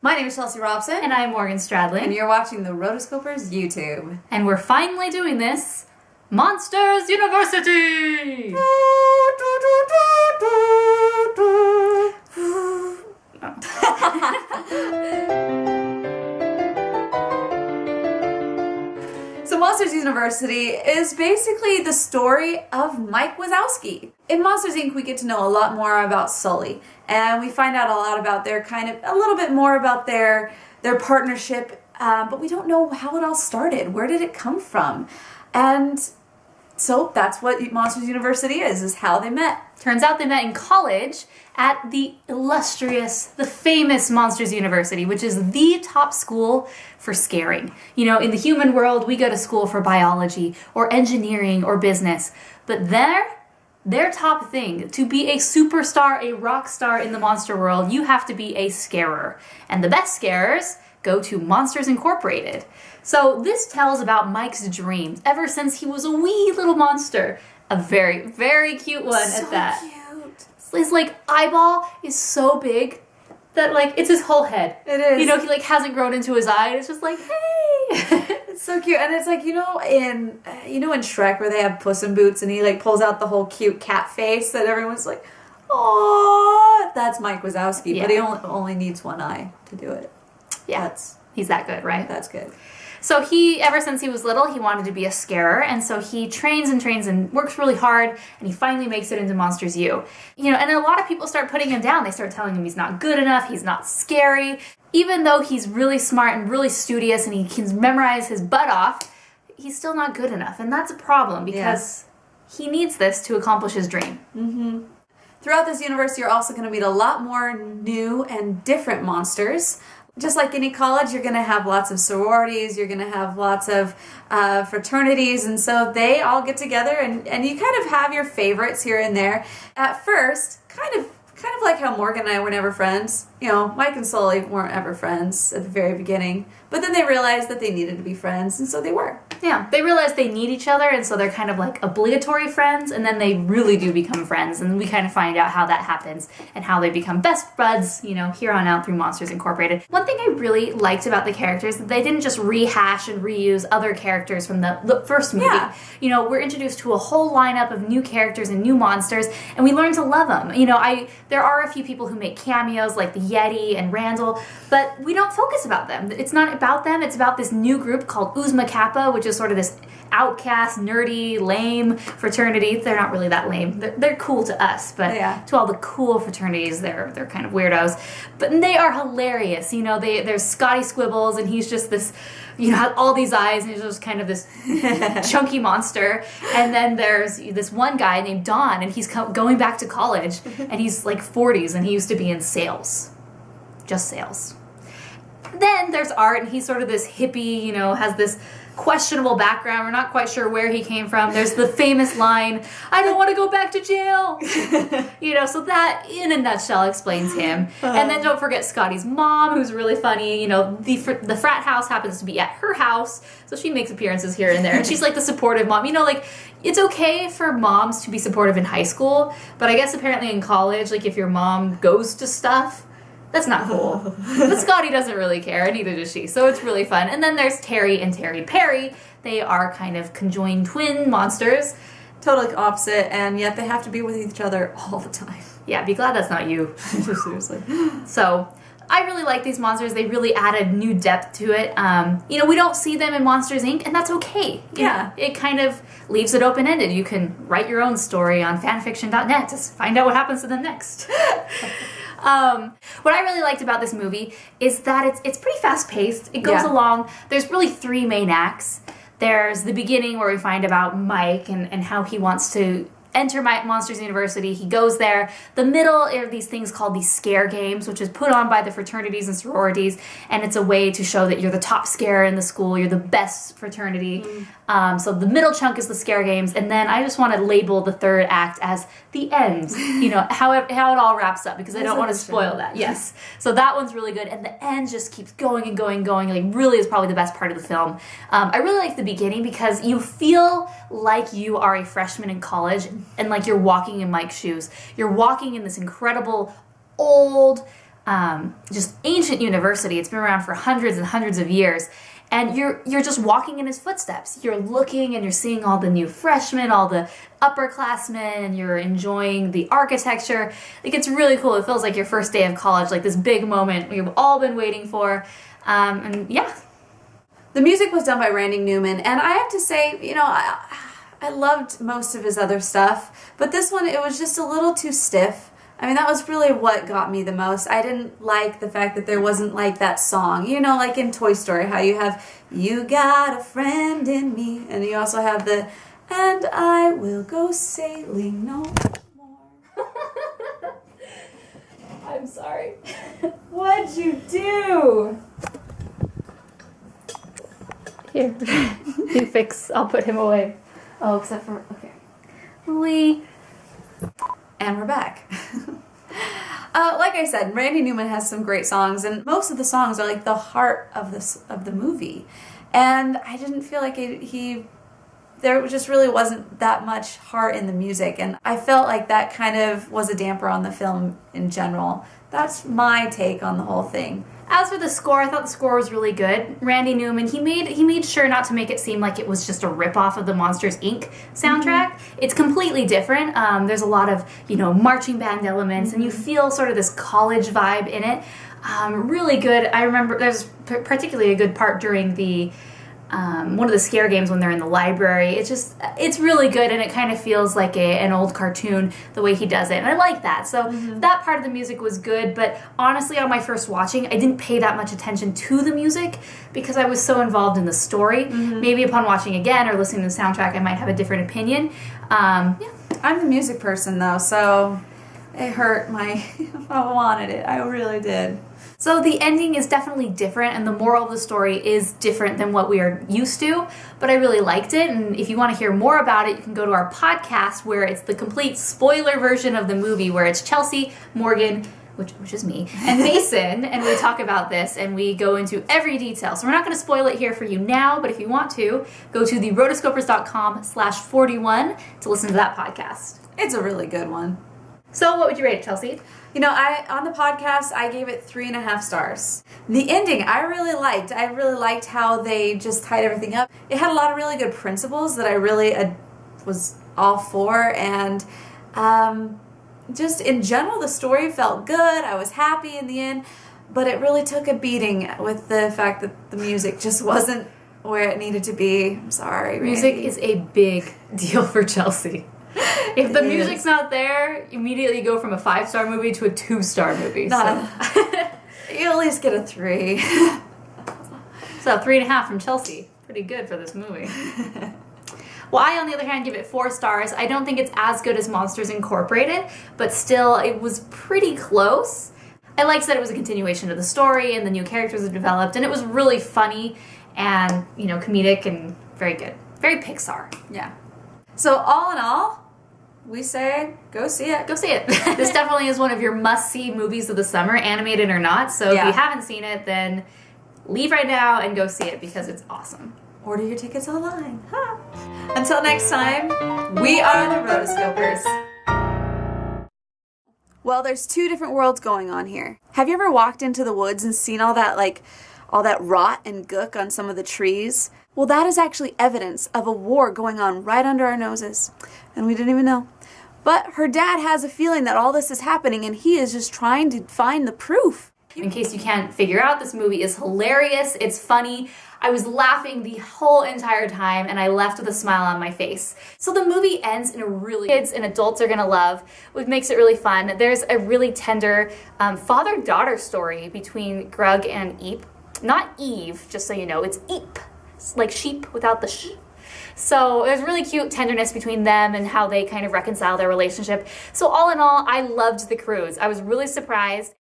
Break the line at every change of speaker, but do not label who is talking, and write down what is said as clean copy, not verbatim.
My name is Chelsea Robson.
And I'm Morgan Stradling.
And you're watching the Rotoscopers YouTube.
And we're finally doing this. Monsters University!
So Monsters University is basically the story of Mike Wazowski. In Monsters, Inc., we get to know a lot more about Sully. And we find out a lot about a little bit more about their partnership. But we don't know how it all started. Where did it come from? And so that's what Monsters University is how they met.
Turns out they met in college at the illustrious, the famous Monsters University, which is the top school for scaring. You know, in the human world, we go to school for biology or engineering or business. But their top thing, to be a superstar, a rock star in the monster world, you have to be a scarer. And the best scarers go to Monsters Incorporated. So this tells about Mike's dreams ever since he was a wee little monster. A very, very cute one at that.
So
cute. His eyeball is so big that it's his whole head.
It is.
You know, he hasn't grown into his eye. It's just hey.
It's so cute. And it's in Shrek where they have Puss in Boots and he pulls out the whole cute cat face that everyone's like, "Aww." That's Mike Wazowski,
Yeah.
but he only needs one eye to do it.
Yeah, he's that good, right?
That's good.
So ever since he was little, he wanted to be a scarer, and so he trains and works really hard, and he finally makes it into Monsters U. You know, and a lot of people start putting him down. They start telling him he's not good enough, he's not scary. Even though he's really smart and really studious and he can memorize his butt off, he's still not good enough, and that's a problem because he needs this to accomplish his dream.
Mm-hmm. Throughout this universe, you're also going to meet a lot more new and different monsters. Just like any college, you're going to have lots of sororities, you're going to have lots of fraternities, and so they all get together, and you kind of have your favorites here and there. At first, kind of like how Morgan and I were never friends. You know, Mike and Sully weren't ever friends at the very beginning, but then they realized that they needed to be friends, and so they were.
Yeah, they realize they need each other, and so they're kind of obligatory friends, and then they really do become friends, and we kind of find out how that happens and how they become best buds, here on out through Monsters Incorporated. One thing I really liked about the characters is that they didn't just rehash and reuse other characters from the first movie.
Yeah.
You know, we're introduced to a whole lineup of new characters and new monsters, and we learn to love them. You know, there are a few people who make cameos, like the Yeti and Randall, but we don't focus about them. It's not about them, it's about this new group called Uzma Kappa, which is sort of this outcast, nerdy, lame fraternity. They're not really that lame. They're cool to us, but to all the cool fraternities, they're kind of weirdos. But they are hilarious. You know, there's Scotty Squibbles, and he's just this, has all these eyes, and he's just kind of this chunky monster. And then there's this one guy named Don, and he's going back to college, and he's 40s, and he used to be in sales. Just sales. Then there's Art, and he's sort of this hippie, has this questionable background. We're not quite sure where he came from. There's the famous line, "I don't want to go back to jail." So that, in a nutshell, explains him. And then don't forget Scotty's mom, who's really funny. The frat house happens to be at her house, so she makes appearances here and there. And she's the supportive mom. It's okay for moms to be supportive in high school, but I guess apparently in college, if your mom goes to stuff, that's not cool. But Scotty doesn't really care, and neither does she. So it's really fun. And then there's Terry and Terry Perry. They are kind of conjoined twin monsters.
Totally opposite, and yet they have to be with each other all the time.
Yeah, be glad that's not you.
Seriously.
So I really like these monsters. They really added new depth to it. We don't see them in Monsters, Inc., and that's okay. It kind of leaves it open-ended. You can write your own story on fanfiction.net to find out what happens to them next. What I really liked about this movie is that it's pretty fast-paced. It goes along. There's really three main acts. There's the beginning where we find about Mike and how he wants to enter Monsters University. He goes there. The middle are these things called these scare games, which is put on by the fraternities and sororities, and it's a way to show that you're the top scarer in the school, you're the best fraternity. So the middle chunk is the scare games, and then I just want to label the third act as the end, how it all wraps up, because I don't want to spoil that. Yes. So that one's really good, and the end just keeps going and going and going. Really is probably the best part of the film. I really like the beginning because you feel like you are a freshman in college, and you're walking in Mike's shoes. You're walking in this incredible, old, just ancient university. It's been around for hundreds and hundreds of years. And you're just walking in his footsteps. You're looking and you're seeing all the new freshmen, all the upperclassmen, and you're enjoying the architecture. Like, it's really cool. It feels like your first day of college, like this big moment we've all been waiting for. And yeah.
The music was done by Randy Newman, and I have to say, I loved most of his other stuff, but this one, it was just a little too stiff. I mean, that was really what got me the most. I didn't like the fact that there wasn't like that song, like in Toy Story, how you have, "You got a friend in me," and you also have the, "And I will go sailing no more."
I'm sorry.
What'd you do?
Here, I'll put him away. Oh, except for, okay.
And we're back. Like I said, Randy Newman has some great songs, and most of the songs are like the heart of the movie. And I didn't feel like there just really wasn't that much heart in the music, and I felt like that kind of was a damper on the film in general. That's my take on the whole thing.
As for the score, I thought the score was really good. Randy Newman, he made sure not to make it seem like it was just a ripoff of the Monsters, Inc. soundtrack. Mm-hmm. It's completely different. There's a lot of, marching band elements, and you feel sort of this college vibe in it. Really good. I remember there's particularly a good part during the one of the scare games when they're in the library. It's really good, and it kind of feels like an old cartoon the way he does it, and I like that. So that part of the music was good, but honestly, on my first watching, I didn't pay that much attention to the music because I was so involved in the story. Maybe upon watching again or listening to the soundtrack, I might have a different opinion. Yeah.
I'm the music person, though, so it hurt I wanted it. I really did.
So the ending is definitely different, and the moral of the story is different than what we are used to, but I really liked it, and if you want to hear more about it, you can go to our podcast where it's the complete spoiler version of the movie, where it's Chelsea, Morgan, which is me, and Mason, and we talk about this, and we go into every detail. So we're not going to spoil it here for you now, but if you want to, go to therotoscopers.com/41 to listen to that podcast.
It's a really good one.
So what would you rate it, Chelsea?
On the podcast, I gave it 3.5 stars. The ending, I really liked. I really liked how they just tied everything up. It had a lot of really good principles that I really was all for, and just in general, the story felt good. I was happy in the end, but it really took a beating with the fact that the music just wasn't where it needed to be. I'm sorry, Randy.
Music is a big deal for Chelsea. If the music's not there, immediately go from a 5-star movie to a 2-star movie.
You at least get a 3.
So 3.5 from Chelsea. Pretty good for this movie. Well, I, on the other hand, give it 4 stars. I don't think it's as good as Monsters Incorporated, but still, it was pretty close. I liked that it was a continuation of the story, and the new characters were developed, and it was really funny and, comedic and very good. Very Pixar.
Yeah. So all in all, we say go see it.
Go see it. This definitely is one of your must-see movies of the summer, animated or not. So if you haven't seen it, then leave right now and go see it because it's awesome.
Order your tickets online. Until next time, we are the Rotoscopers. Well, there's 2 different worlds going on here. Have you ever walked into the woods and seen all that rot and gook on some of the trees? Well, that is actually evidence of a war going on right under our noses. And we didn't even know. But her dad has a feeling that all this is happening, and he is just trying to find the proof.
In case you can't figure out, this movie is hilarious. It's funny. I was laughing the whole entire time, and I left with a smile on my face. So the movie ends in a really kids and adults are going to love, which makes it really fun. There's a really tender father-daughter story between Grug and Eep. Not Eve, just so you know. It's Eep. It's like sheep without the sh. So there's really cute tenderness between them and how they kind of reconcile their relationship. So all in all, I loved the cruise. I was really surprised.